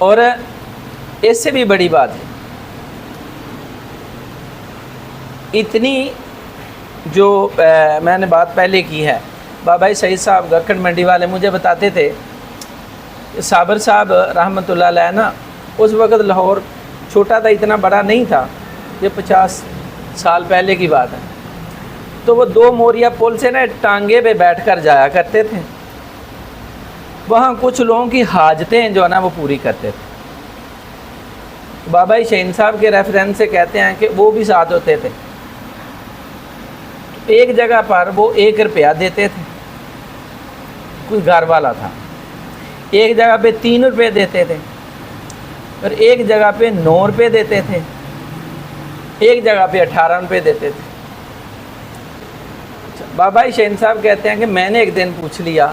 اور اس سے بھی بڑی بات ہے، اتنی جو میں نے بات پہلے کی ہے، بابا سعید صاحب گکڑ منڈی والے مجھے بتاتے تھے، صابر صاحب رحمۃ اللہ علیہ نا اس وقت لاہور چھوٹا تھا، اتنا بڑا نہیں تھا، یہ 50 سال پہلے کی بات ہے، تو وہ 2 موریا پل سے نا ٹانگے پہ بیٹھ کر جایا کرتے تھے، وہاں کچھ لوگوں کی حاجتیں جو ہے نا وہ پوری کرتے تھے۔ بابا شہین صاحب کے ریفرنس سے کہتے ہیں کہ وہ بھی ساتھ ہوتے تھے، ایک جگہ پر وہ 1 روپیہ دیتے تھے، کوئی گھر والا تھا، ایک جگہ پہ 3 روپے دیتے تھے، اور ایک جگہ پہ 9 روپے دیتے تھے، ایک جگہ پہ 18 روپے دیتے تھے۔ بابا شہین صاحب کہتے ہیں کہ میں نے ایک دن پوچھ لیا،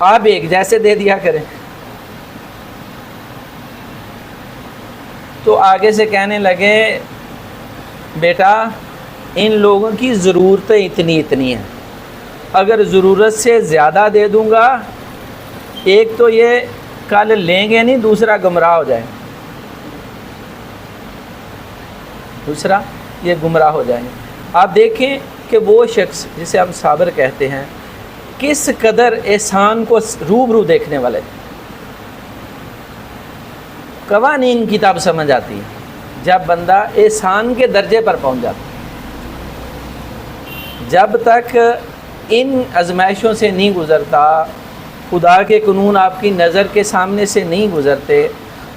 آپ ایک جیسے دے دیا کریں، تو آگے سے کہنے لگے بیٹا ان لوگوں کی ضرورتیں اتنی ہیں، اگر ضرورت سے زیادہ دے دوں گا، ایک تو یہ کل لیں گے نہیں، دوسرا گمراہ ہو جائیں، دوسرا یہ گمراہ ہو جائیں گے۔ آپ دیکھیں کہ وہ شخص جسے ہم صابر کہتے ہیں کس قدر احسان کو روبرو دیکھنے والے تھے۔ قوانین کی تب سمجھ آتی ہے جب بندہ احسان کے درجے پر پہنچ جاتا ہے، جب تک ان آزمائشوں سے نہیں گزرتا، خدا کے قانون آپ کی نظر کے سامنے سے نہیں گزرتے،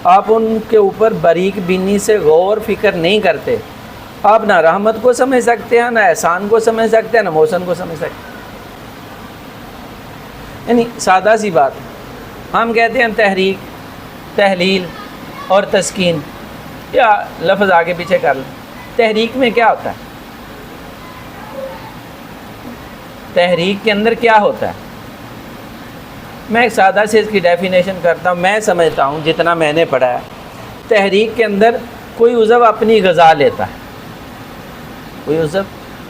آپ ان کے اوپر باریک بینی سے غور فکر نہیں کرتے، آپ نہ رحمت کو سمجھ سکتے ہیں، نہ احسان کو سمجھ سکتے ہیں، نہ محسن کو سمجھ سکتے ہیں۔ یعنی سادہ سی بات، ہم کہتے ہیں تحریک، تحلیل اور تسکین، یا لفظ آگے پیچھے کر لیں، تحریک میں کیا ہوتا ہے؟ تحریک کے اندر کیا ہوتا ہے؟ میں ایک سادہ سے اس کی ڈیفینیشن کرتا ہوں، میں سمجھتا ہوں جتنا میں نے پڑھا ہے۔ تحریک کے اندر کوئی عضو اپنی غذا لیتا ہے، کوئی عضو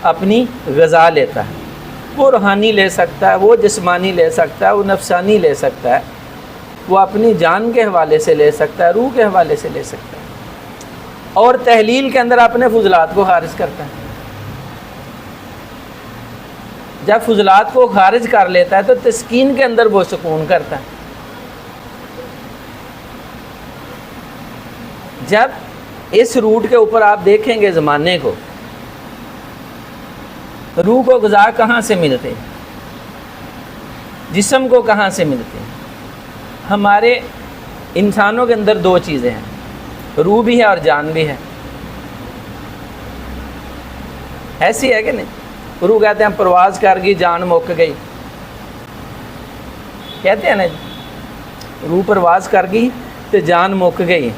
اپنی غذا لیتا ہے، وہ روحانی لے سکتا ہے، وہ جسمانی لے سکتا ہے، وہ نفسانی لے سکتا ہے، وہ اپنی جان کے حوالے سے لے سکتا ہے، روح کے حوالے سے لے سکتا ہے، اور تحلیل کے اندر اپنے فضلات کو خارج کرتا ہے۔ جب فضلات کو خارج کر لیتا ہے تو تسکین کے اندر وہ سکون کرتا ہے۔ جب اس روٹ کے اوپر آپ دیکھیں گے زمانے کو، روح کو غذا کہاں سے ملتے، جسم کو کہاں سے ملتے؟ ہمارے انسانوں کے اندر 2 چیزیں ہیں، روح بھی ہے اور جان بھی ہے، ایسی ہے کہ نہیں؟ روح کہتے ہیں پرواز کر گئی جان مک گئی، کہتے ہیں نا روح پرواز کر گئی تو جان مک گئی،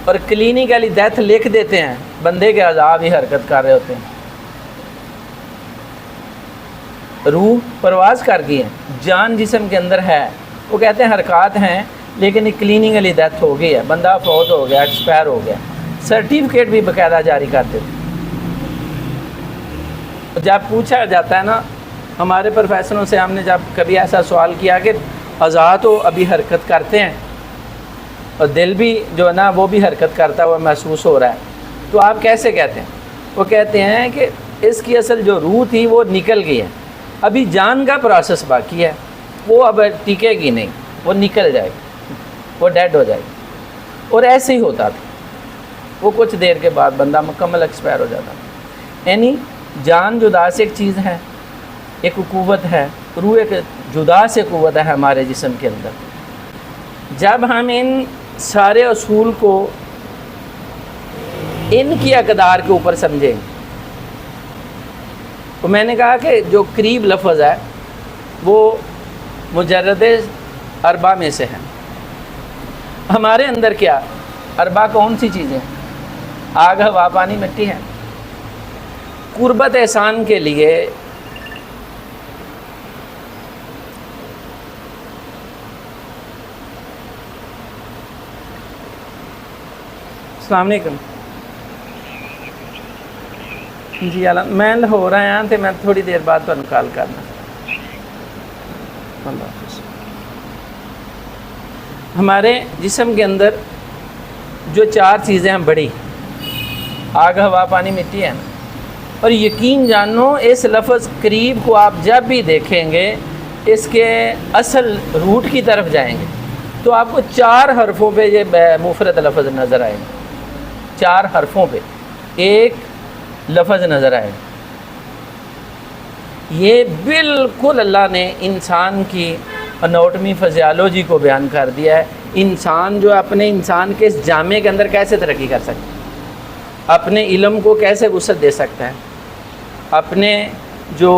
اور کلینیکلی ڈیتھ لکھ دیتے ہیں، بندے کے اعضاء بھی حرکت کر رہے ہوتے ہیں۔ روح پرواز کر گئی ہے، جان جسم کے اندر ہے، وہ کہتے ہیں حرکات ہیں لیکن کلینیکلی ڈیتھ ہو گئی ہے، بندہ فوت ہو گیا، ایکسپائر ہو گیا، سرٹیفکیٹ بھی باقاعدہ جاری کرتے تھے۔ جب پوچھا جاتا ہے نا ہمارے پروفیسروں سے، ہم نے جب کبھی ایسا سوال کیا کہ اعضاء تو ابھی حرکت کرتے ہیں اور دل بھی جو ہے نا وہ بھی حرکت کرتا ہے، وہ محسوس ہو رہا ہے، تو آپ کیسے کہتے ہیں؟ وہ کہتے ہیں کہ اس کی اصل جو روح تھی وہ نکل گئی ہے، ابھی جان کا پروسیس باقی ہے، وہ اب ٹکے گی نہیں، وہ نکل جائے گی، وہ ڈیڈ ہو جائے گی۔ اور ایسے ہی ہوتا تھا، وہ کچھ دیر کے بعد بندہ مکمل ایکسپائر ہو جاتا تھا۔ یعنی جان جدا سے ایک چیز ہے، ایک قوت ہے، روح ایک جدا سے قوت ہے ہمارے جسم کے اندر۔ جب ہم ان سارے اصول کو ان کی اقدار کے اوپر سمجھیں، تو میں نے کہا کہ جو قریب لفظ ہے وہ مجرد اربع میں سے ہے۔ ہمارے اندر کیا اربع کون سی چیزیں؟ آگ، ہوا، پانی، مٹی ہے۔ قربت احسان کے لیے السلام علیکم جی، میں لاہور آیا تو میں تھوڑی دیر بعد تمہیں کال کرنا۔ اللہ حافظ۔ ہمارے جسم کے اندر جو 4 چیزیں ہیں بڑی، آگ، ہوا، پانی، مٹی ہے نا، اور یقین جانو اس لفظ قریب کو آپ جب بھی دیکھیں گے اس کے اصل روٹ کی طرف جائیں گے تو آپ کو 4 حرفوں پہ یہ مفرد لفظ نظر آئے گا، 4 حرفوں پہ ایک لفظ نظر آئے گا۔ یہ بالکل اللہ نے انسان کی اناٹمی فزیالوجی کو بیان کر دیا ہے، انسان جو اپنے انسان کے اس جامع کے اندر کیسے ترقی کر سکتا ہے، اپنے علم کو کیسے وسعت دے سکتا ہے، اپنے جو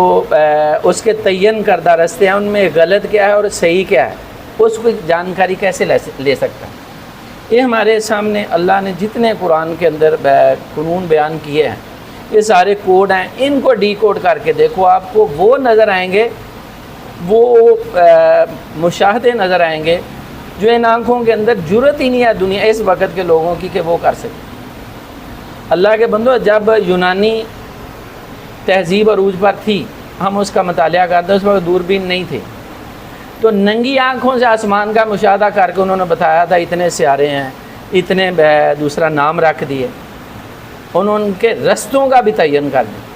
اس کے تعین کردہ راستے ہیں ان میں غلط کیا ہے اور صحیح کیا ہے اس کو جانکاری کیسے لے سکتا ہے۔ یہ ہمارے سامنے اللہ نے جتنے قرآن کے اندر قانون بیان کیے ہیں یہ سارے کوڈ ہیں، ان کو ڈی کوڈ کر کے دیکھو، آپ کو وہ نظر آئیں گے، وہ مشاہدے نظر آئیں گے جو ان آنکھوں کے اندر جرت ہی نہیں ہے دنیا اس وقت کے لوگوں کی کہ وہ کر سکیں۔ اللہ کے بندو، جب یونانی تہذیب عروج پر تھی، ہم اس کا مطالعہ کرتے، اس وقت دوربین نہیں تھے، تو ننگی آنکھوں سے آسمان کا مشاہدہ کر کے انہوں نے بتایا تھا اتنے سیارے ہیں، اتنے دوسرا نام رکھ دیے، انہوں نے ان کے رستوں کا بھی تعین کر دیا۔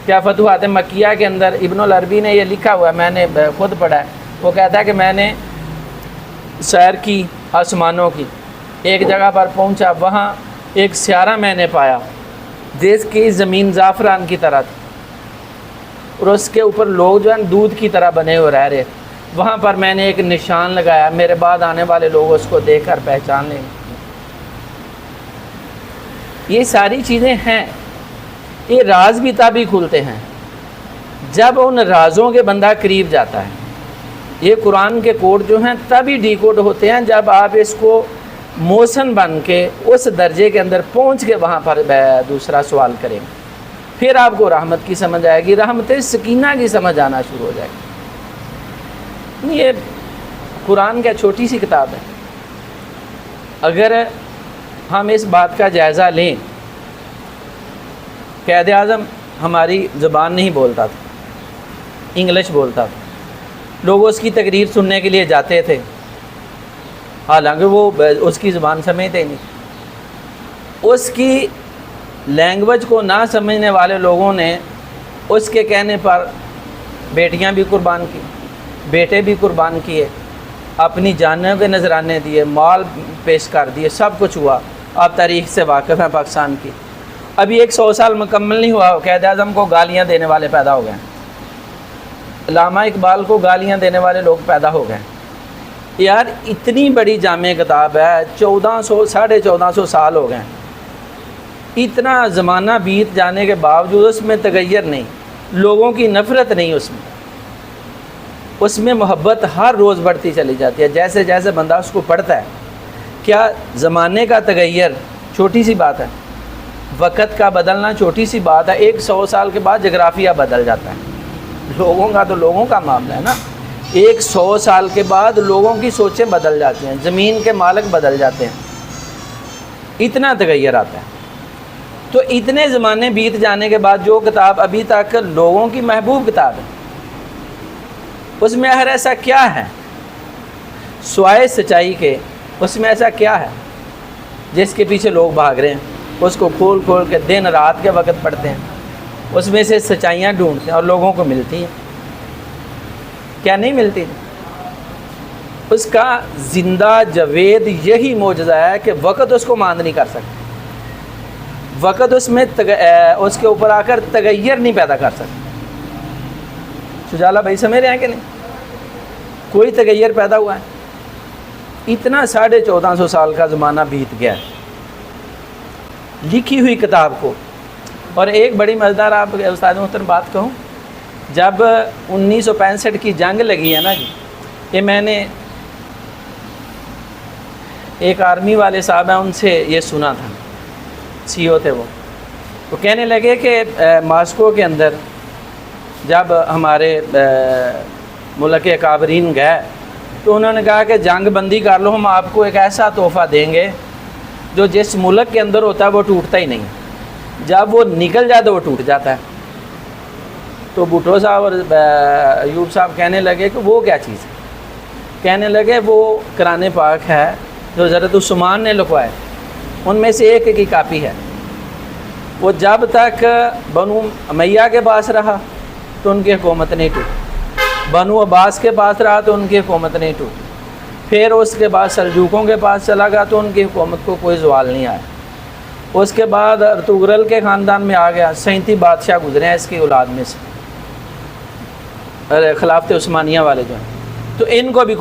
کیا فتوحات مکیہ کے اندر ابن العربی نے یہ لکھا ہوا ہے، میں نے خود پڑھا ہے، وہ کہتا ہے کہ میں نے سیر کی آسمانوں کی، ایک جگہ پر پہنچا، وہاں ایک سیارہ میں نے پایا جس کی زمین زعفران کی طرح تھی اور اس کے اوپر لوگ جو ہیں دودھ کی طرح بنے ہوئے رہ رہے، وہاں پر میں نے ایک نشان لگایا، میرے بعد آنے والے لوگ اس کو دیکھ کر پہچان لیں گے۔ یہ ساری چیزیں ہیں، یہ راز بھی تبھی کھلتے ہیں جب ان رازوں کے بندہ قریب جاتا ہے۔ یہ قرآن کے کوڈ جو ہیں تبھی ڈی کوڈ ہوتے ہیں جب آپ اس کو موسن بن کے اس درجے کے اندر پہنچ کے وہاں پر دوسرا سوال کریں گے، پھر آپ کو رحمت کی سمجھ آئے گی، رحمت سکینہ کی سمجھ آنا شروع ہو جائے گی۔ یہ قرآن کا چھوٹی سی کتاب ہے، اگر ہم اس بات کا جائزہ لیں، قائد اعظم ہماری زبان نہیں بولتا تھا، انگلش بولتا تھا، لوگ اس کی تقریر سننے کے لیے جاتے تھے، حالانکہ وہ اس کی زبان سمجھتے نہیں۔ اس کی لینگویج کو نہ سمجھنے والے لوگوں نے اس کے کہنے پر بیٹیاں بھی قربان کی، بیٹے بھی قربان کیے، اپنی جانوں کے نذرانے دیے، مال پیش کر دیے، سب کچھ ہوا۔ آپ تاریخ سے واقف ہیں پاکستان کی، ابھی 100 سال مکمل نہیں ہوا، قائد اعظم کو گالیاں دینے والے پیدا ہو گئے ہیں، علامہ اقبال کو گالیاں دینے والے لوگ پیدا ہو گئے ہیں۔ یار اتنی بڑی جامع کتاب ہے، 1400 سال ہو گئے ہیں، اتنا زمانہ بیت جانے کے باوجود اس میں تغیر نہیں، لوگوں کی نفرت نہیں، اس میں محبت ہر روز بڑھتی چلی جاتی ہے جیسے جیسے بندہ اس کو پڑھتا ہے۔ کیا زمانے کا تغیر چھوٹی سی بات ہے؟ وقت کا بدلنا چھوٹی سی بات ہے؟ 100 سال کے بعد جغرافیہ بدل جاتا ہے، لوگوں کا تو لوگوں کا معاملہ ہے نا، 100 سال کے بعد لوگوں کی سوچیں بدل جاتی ہیں، زمین کے مالک بدل جاتے ہیں، اتنا تغیر آتا ہے۔ تو اتنے زمانے بیت جانے کے بعد جو کتاب ابھی تک لوگوں کی محبوب کتاب ہے، اس میں آخر ایسا کیا ہے سوائے سچائی کے؟ اس میں ایسا کیا ہے جس کے پیچھے لوگ بھاگ رہے ہیں؟ اس کو کھول کھول کے دن رات کے وقت پڑھتے ہیں، اس میں سے سچائیاں ڈھونڈتے ہیں اور لوگوں کو ملتی ہیں، کیا نہیں ملتی؟ اس کا زندہ جاوید یہی معجزہ ہے کہ وقت اس کو ماند نہیں کر سکتا، وقت اس میں اس کے اوپر آ کر تغیر نہیں پیدا کر سکتا۔ سجالہ بھائی سمجھ رہے ہیں کہ نہیں؟ کوئی تغیر پیدا ہوا ہے؟ اتنا 1450 سال کا زمانہ بیت گیا ہے لکھی ہوئی کتاب کو۔ اور ایک بڑی مزیدار آپ استاد محترم بات کہوں، جب 1965 کی جنگ لگی ہے نا جی، یہ میں نے ایک آرمی والے صاحب ہیں ان سے یہ سنا تھا، سی او تھے وہ کہنے لگے کہ ماسکو کے اندر جب ہمارے ملک اکابرین گئے تو انہوں نے کہا کہ جنگ بندی کر لو، ہم آپ کو ایک ایسا تحفہ دیں گے جو جس ملک کے اندر ہوتا ہے وہ ٹوٹتا ہی نہیں، جب وہ نکل جائے تو وہ ٹوٹ جاتا ہے۔ تو بھٹو صاحب اور ایوب صاحب کہنے لگے کہ وہ کیا چیز ہے؟ کہنے لگے وہ قرآن پاک ہے جو حضرت عثمان نے لکھوائے، ان میں سے ایک کی کاپی ہے، وہ جب تک بنو امیہ کے پاس رہا تو ان کی حکومت نہیں ٹوٹی، بنو عباس کے پاس رہا تو ان کی حکومت نہیں ٹوٹی، پھر اس کے بعد سلجوقوں کے پاس چلا گیا تو ان کی حکومت کو کوئی زوال نہیں آیا، اس کے بعد ارطغرل کے خاندان میں آ گیا، 37 بادشاہ گزرے ہیں اس کی اولاد میں سے، خلافت عثمانیہ والے جو ہیں، تو ان کو بھی